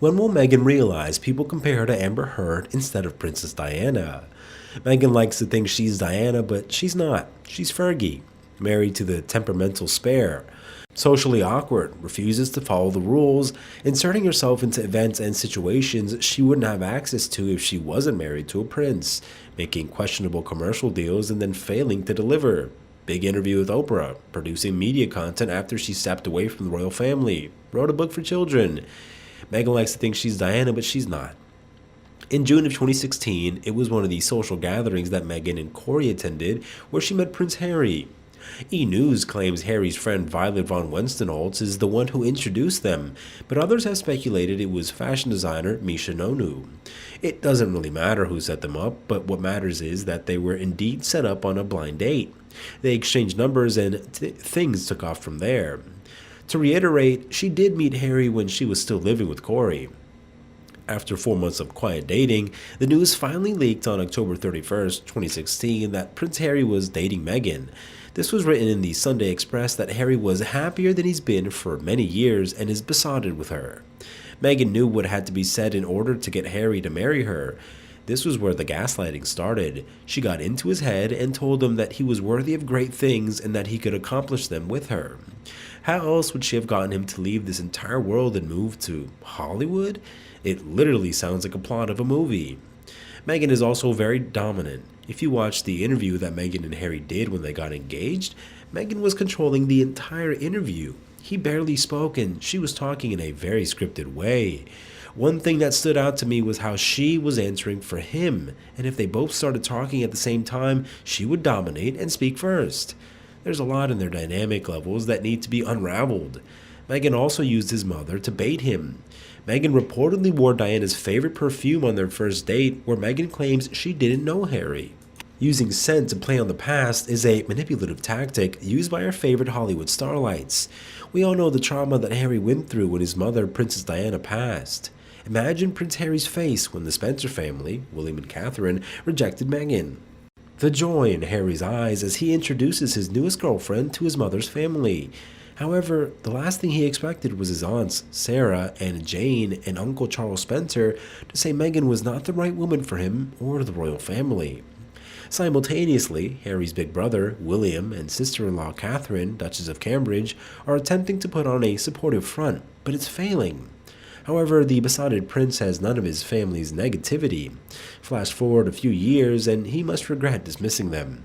When will Meghan realize people compare her to Amber Heard instead of Princess Diana? Meghan likes to think she's Diana, but she's not. She's Fergie, married to the temperamental spare. Socially awkward, refuses to follow the rules, inserting herself into events and situations she wouldn't have access to if she wasn't married to a prince, making questionable commercial deals and then failing to deliver. Big interview with Oprah, producing media content after she stepped away from the royal family, wrote a book for children. Meghan likes to think she's Diana, but she's not. In June of 2016, it was one of the social gatherings that Meghan and Corey attended where she met Prince Harry. E! News claims Harry's friend Violet von Westenholz is the one who introduced them, but others have speculated it was fashion designer Misha Nonu. It doesn't really matter who set them up, but what matters is that they were indeed set up on a blind date. They exchanged numbers and things took off from there. To reiterate, she did meet Harry when she was still living with Corey. After 4 months of quiet dating, the news finally leaked on October 31st, 2016 that Prince Harry was dating Meghan. This was written in the Sunday Express that Harry was happier than he's been for many years and is besotted with her. Meghan knew what had to be said in order to get Harry to marry her. This was where the gaslighting started. She got into his head and told him that he was worthy of great things and that he could accomplish them with her. How else would she have gotten him to leave this entire world and move to Hollywood? It literally sounds like a plot of a movie. Meghan is also very dominant. If you watch the interview that Meghan and Harry did when they got engaged, Meghan was controlling the entire interview. He barely spoke and she was talking in a very scripted way. One thing that stood out to me was how she was answering for him, and if they both started talking at the same time, she would dominate and speak first. There's a lot in their dynamic levels that need to be unraveled. Meghan also used his mother to bait him. Meghan reportedly wore Diana's favorite perfume on their first date, where Meghan claims she didn't know Harry. Using scent to play on the past is a manipulative tactic used by our favorite Hollywood starlights. We all know the trauma that Harry went through when his mother, Princess Diana, passed. Imagine Prince Harry's face when the Spencer family, William and Catherine, rejected Meghan. The joy in Harry's eyes as he introduces his newest girlfriend to his mother's family. However, the last thing he expected was his aunts, Sarah and Jane, and Uncle Charles Spencer, to say Meghan was not the right woman for him or the royal family. Simultaneously, Harry's big brother, William, and sister-in-law Catherine, Duchess of Cambridge, are attempting to put on a supportive front, but it's failing. However, the besotted prince has none of his family's negativity. Flash forward a few years, and he must regret dismissing them.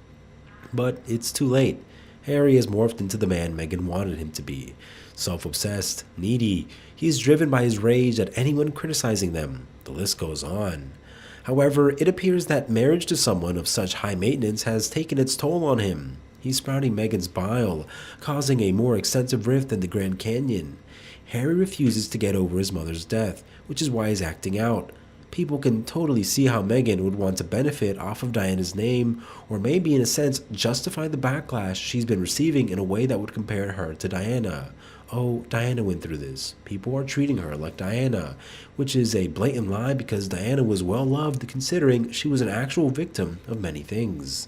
But it's too late. Harry has morphed into the man Meghan wanted him to be. Self-obsessed, needy, he's driven by his rage at anyone criticizing them. The list goes on. However, it appears that marriage to someone of such high maintenance has taken its toll on him. He's sprouting Meghan's bile, causing a more extensive rift than the Grand Canyon. Harry refuses to get over his mother's death, which is why he's acting out. People can totally see how Meghan would want to benefit off of Diana's name, or maybe in a sense justify the backlash she's been receiving in a way that would compare her to Diana. Oh, Diana went through this. People are treating her like Diana, which is a blatant lie because Diana was well loved considering she was an actual victim of many things.